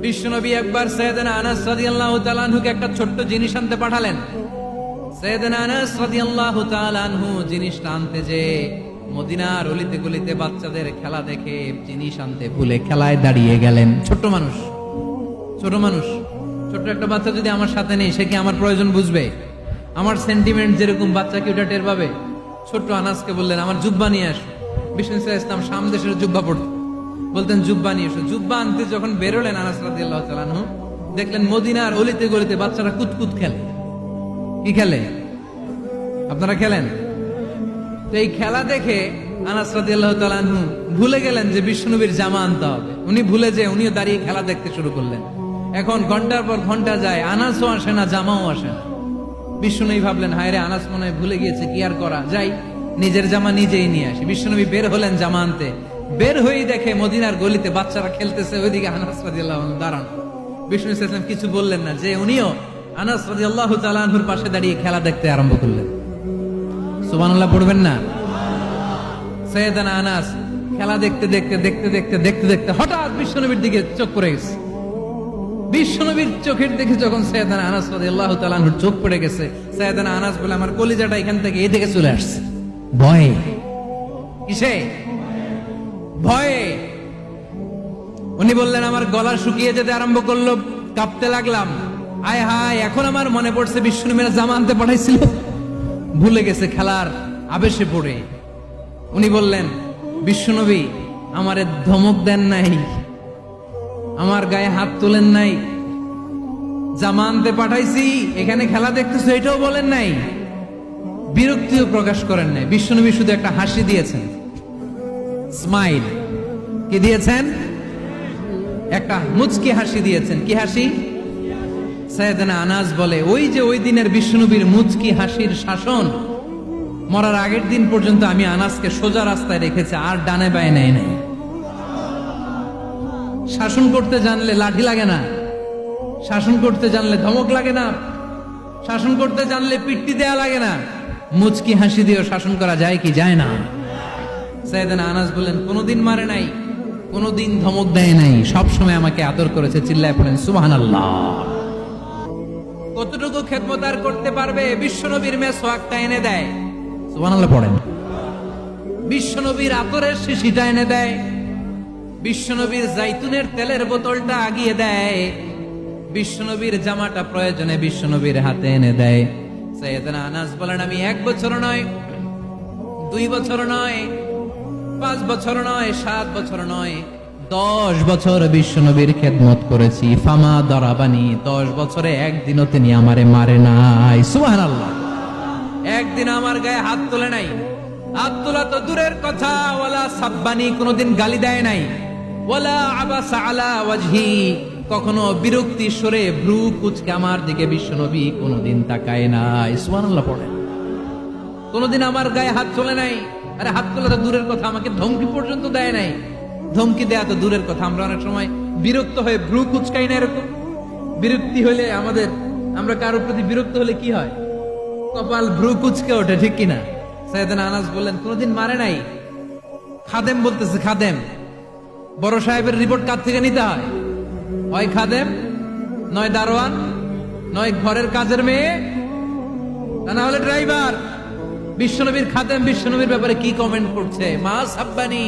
বিশ্বনবী একবার সাইয়েদনা আনাস রাদিয়াল্লাহু তাআলা আনহুকে একটা ছোট্ট জিনিস আনতে পাঠালেন। সাইয়েদনা আনাস রাদিয়াল্লাহু তাআলা আনহু জিনিসটা আনতে যে মদিনার অলিতে গলিতে বাচ্চাদের খেলা দেখে জিনিস আনতে ভুলে খেলায় দাঁড়িয়ে গেলেন। ছোট মানুষ, ছোট্ট একটা বাচ্চা যদি আমার সাথে নেই, সে কি আমার প্রয়োজন বুঝবে? আমার সেন্টিমেন্ট যেরকম বাচ্চা কি ওটা টের পাবে? ছোট্ট আনাসকে বললেন, আমার জুব্বা নিয়ে আসো। বিষ্ণু ইসলাম শাম দেশের জুব্বা পড়তেন, বলতেন জুব্বা নিয়ে এসো। জুব্বা আনতে যখন বেরোলেন আনাস রাদিয়াল্লাহু তাআলা আনহু, দেখলেন মদিনার অলিতে গলিতে বাচ্চারা কুতকুত খেলে। কি খেলে? আপনারা খেলেন? তো এই খেলা দেখে আনাস রাদিয়াল্লাহু তাআলা আনহু ভুলে গেলেন যে বিশ্বনবীর জামা আনতে হবে। উনি ভুলে যে উনিও দাঁড়িয়ে খেলা দেখতে শুরু করলেন। এখন ঘন্টার পর ঘন্টা যায়, আনাসও আসে না, জামাও আসে না। বিশ্বনবী ভাবলেন, হায় রে, আনাস মনে হয় ভুলে গিয়েছে, কি আর করা যাই, নিজের জামা নিজেই নিয়ে আসি। বিশ্বনবী বের হলেন জামা আনতে। বের হয়েই দেখে মদিনার গলিতে বাচ্চারা খেলতেছে, ওইদিকে আনাস রাদিয়াল্লাহু আনহু দাঁড়ান। বিষ্ণু ইসলাম কিছু বললেন না, যে উনিও আনাস রাদিয়াল্লাহু তাআলা আনহুর পাশে দাঁড়িয়ে খেলা দেখতে আরম্ভ করলেন। সুবহানাল্লাহ পড়বেন না? সাইয়েদনা আনাস খেলা দেখতে দেখতে হঠাৎ বিশ্বনবীর দিকে চোখ পড়ে গেছে। বিশ্বনবীর চোখের দিকে যখন সাইয়েদনা আনাস রাদিয়াল্লাহু তাআলা আনহুর চোখ পড়ে গেছে, সাইয়েদনা আনাস বলে, আমার কলিজাটা এখান থেকে এদিকে চলে আসছে ভয়ে। কিসে? ভয়ে। উনি বললেন, আমার গলা শুকিয়ে যেতে আরম্ভ করলো, কাঁপতে লাগলাম। আয় হায়, এখন আমার মনে পড়ছে বিশ্বনবীর জামা আনতে পাঠাইছিল, ভুলে গেছে খেলার আবেশে পড়ে। উনি বললেন, বিশ্বনবী আমারে ধমক দেন নাই, আমার গায়ে হাত তোলেন নাই, জামা আনতে পাঠাইছি, এখানে খেলা দেখতেছো এটাও বলেন নাই, বিরক্তিও প্রকাশ করেন নাই। বিশ্বনবী শুধু একটা হাসি দিয়েছেন, স্মাইল। কি দিয়েছেন? একটা মুচকি হাসি দিয়েছেন। কি হাসি? সাইয়েদনা আনাস বলে, ওই যে ওই দিনের বিশ্বনবীর মুচকি হাসির শাসন মরার আগের দিন পর্যন্ত আমি আনাসকে সোজা রাস্তায় রেখেছি, আর ডানে বায়ে নেয় নাই। শাসন করতে জানলে লাঠি লাগে না, শাসন করতে জানলে ধমক লাগে না, শাসন করতে জানলে পিট্টি দেয়া লাগে না। মুচকি হাসি দিয়েও শাসন করা যায় কি যায় না? সাইয়েদনা আনাস বললেন, কোনোদিন মারে নাই, কোনোদিন ধমক দেয় নাই, সব সময় আমাকে আদর করেছে। চিল্লায় পড়েন সুবহানাল্লাহ। কতটুকু খেদমত আর করতে পারবে? বিশ্বনবীর মেসওয়াকটা এনে দেয়, সুবহানাল্লাহ পড়েন। বিশ্বনবীর আতরের শিশিটা এনে দেয়, বিশ্বনবীর জাইতুনের তেলের বোতলটা আগিয়ে দেয়, বিশ্বনবীর জামাটা প্রয়োজনে বিশ্বনবীর হাতে এনে দেয়। সাইয়েদনা আনাস বলেন, আমি 1 বছর নয়, 2 বছর নয়, 5 বছর নয়, 7 বছর নয়, 10 বছর বিশ্বনবীর খেদমত করেছি। ফামা দরাবানি, 10 বছরে একদিনও তিনি আমারে মারে নাই। সুবহানাল্লাহ। একদিন আমার গায়ে হাত তোলে নাই, হাত তোলা তো দূরের কথা, ওয়ালা সাব্বানি, কোনোদিন গালি দেয় নাই, ওয়ালা আবাসা আলা ওয়াজহি, কখনো বিরক্তি সরে ভ্রু কুঁচকে আমার দিকে বিশ্বনবী কোনোদিন তাকায় নাই। সুবহানাল্লাহ পড়ে। কোনোদিন আমার গায়ে হাত তোলে নাই। আরে হাত তোলা তো দূরের কথা, আমাকে ধমকি পর্যন্ত দেয় নাই। ধমকি দেয়া তো দূরের কথা, আমরা অনেক সময় বিরক্ত হয়ে ভ্রু কুঁচকাই না। এরকম বিরক্তি হলে আমরা কারোর প্রতি বিরক্ত হলে কি হয়? কপাল ভ্রু কুঁচকে ওঠে, ঠিক কিনা? সাইয়েদনা আনাস বললেন, কোনোদিন মারে নাই। খাদেম বলতেছে, খাদেম, বড় সাহেবের রিপোর্ট কার থেকে নিতে হয়? হয় খাদেম, নয় দারোয়ান, নয় ঘরের কাজের মেয়ে, না হলে ড্রাইভার। বিশ্বনবীর খাদেম বিশ্বনবীর ব্যাপারে কি কমেন্ট করছে? মা সাব্বানি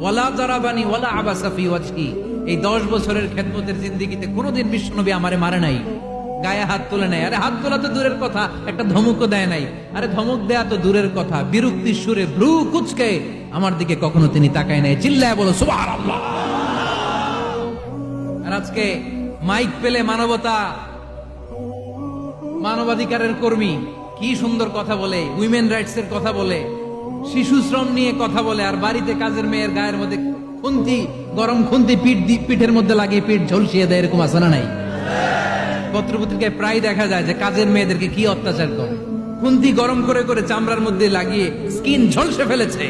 ওয়ালা জারাবানি ওয়ালা আবাসা ফি ওয়াজহি, এই 10 বছরের খেদমতের জিন্দেগিতে কোনোদিন বিশ্বনবী আমারে মারে নাই, গায়ে হাত তোলে নাই। আরে হাত তোলা তো দূরের কথা, একটা ধমকও দেয় নাই। আরে ধমক দেয়া তো দূরের কথা, বিরক্তির সুরে ভ্রু কুঁচকে আমার দিকে কখনো তিনি তাকায় নাই। চিল্লায় বলো সুবহানাল্লাহ। আর আজকে মাইক পেলে মানবতা, মানবাধিকারের কর্মী কি সুন্দর কথা বলে, উইমেন রাইটস এর কথা বলে, শিশু শ্রম নিয়ে কথা বলে, আর বাড়িতে কাজের মেয়ের গায়ের মধ্যে খুন্তি, গরম খুন্তি পিঠের মধ্যে লাগিয়ে পিঠ ঝলসিয়ে দেয়। এরকম আছে না নাই? পত্রপত্রিকায় প্রায় দেখা যায় যে কাজের মেয়েদেরকে কি অত্যাচার করে। খুন্তি গরম করে করে চামড়ার মধ্যে লাগিয়ে স্কিন ঝলসে ফেলেছে,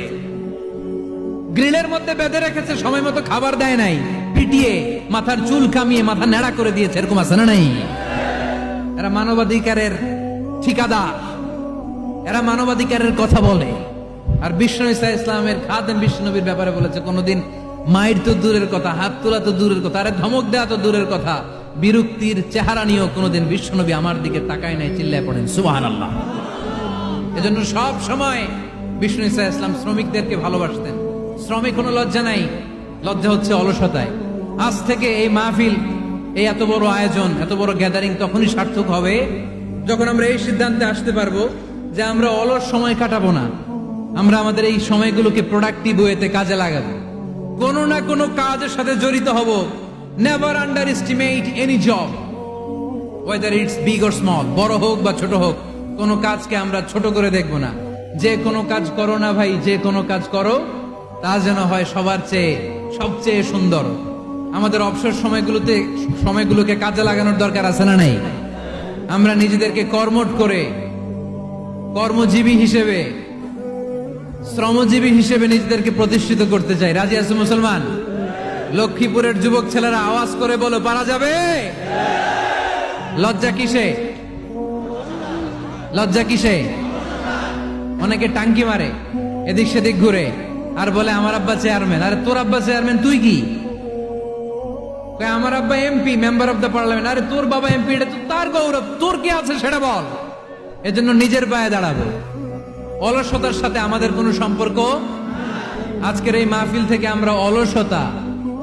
গ্রিলের মধ্যে বেঁধে রেখেছে, সময় মতো খাবার দেয় নাই, পিটিয়ে মাথার চুল কামিয়ে মাথা নেড়া করে দিয়েছে। এরকম আছে না নাই? এরা মানবাধিকারের ঠিকাদার, এরা মানবাধিকারের কথা বলে। আর বিশ্বনবী সাল্লাল্লাহু আলাইহি ওয়াসাল্লামের খাদেম বিশ্বনবীর ব্যাপারে বলেছে, কোনোদিন মায়ের তো দূরের কথা, হাত তোলা তো দূরের কথা, আরে ধমক দেওয়া তো দূরের কথা, বিরক্তির চেহারা নিয়েও কোনোদিন বিশ্বনবী আমার দিকে তাকায় নাই, চিল্লায় পড়েন সুবহানাল্লাহ। এজন্য সব সময় বিষ্ণু ঈসা ইসলাম শ্রমিকদেরকে ভালোবাসতেন। শ্রমিক কোনো লজ্জা নাই, লজ্জা হচ্ছে অলসতায়। আজ থেকে এই মাহফিল, এই এত বড় আয়োজন, এত বড় গ্যাদারিং তখনই সার্থক হবে যখন আমরা এই সিদ্ধান্তে আসতে পারবো যে আমরা অলস সময় কাটাবো না, আমরা আমাদের এই সময়গুলোকে প্রোডাক্টিভ ওয়েতে কাজে লাগাবো, কোনো না কোনো কাজের সাথে জড়িত হব। Never under estimate any job, whether it's big or small, বড় হোক বা ছোট হোক, কোনো কাজকে আমরা ছোট করে দেখবো না। যে কোনো কাজ করো না ভাই, যে কোনো কাজ করো তা যেন হয় সবার চেয়ে সবচেয়ে সুন্দর। আমাদের অবসর সময়গুলোকে কাজে লাগানোর দরকার আছে না নাই? আমরা নিজেদেরকে কর্মঠ করে, কর্মজীবী হিসেবে, শ্রমজীবী হিসেবে নিজেদেরকে প্রতিষ্ঠিত করতে চাই। রাজি আছো মুসলমান? লক্ষ্মীপুরের যুবক ছেলেরা আওয়াজ করে বলো, পারা যাবে? লজ্জা কিসে? লজ্জা কিসে? অনেকে টাঙ্কি মারে, এদিক সেদিক ঘুরে, আর বলে আমার আব্বা চেয়ারম্যান। আরে তোর আব্বা চেয়ারম্যান, তুই কি? আমার আব্বা MP, member of the parliament. আরে তোর বাবা এমপি, এটা তো তার গৌরব, তোর কি আছে সেটা বল। এজন্য নিজের পায়ে দাঁড়াবো। অলসতার সাথে আমাদের কোনো সম্পর্ক। আজকের এই মাহফিল থেকে আমরা অলসতা,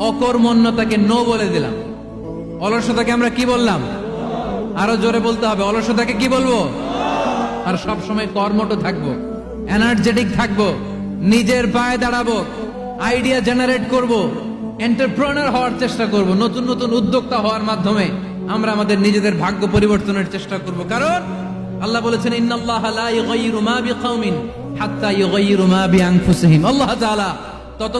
অকর্মণ্যতাকে নো বলে দিলাম। অলসতাকে আমরা কি বললাম? আরো জোরে বলতে হবে, অলসতাকে কি বলবো? আর সব সময় কর্মঠ থাকবো, এনার্জেটিক থাকবো, নিজের পায়ে দাঁড়াবো, আইডিয়া জেনারেট করব, এন্টারপ্রেনার হওয়ার চেষ্টা করব, নতুন নতুন উদ্যোক্তা হওয়ার মাধ্যমে আমরা আমাদের নিজেদের ভাগ্য পরিবর্তনের চেষ্টা করব। কারণ আল্লাহ বলেছেন, ইন্নাল্লাহা লা ইউগাইয়িরু মা বিকাওমিন হাত্তা ইউগাইয়িরু মা বিআনফুসিহিম। আল্লাহ তাআলা তত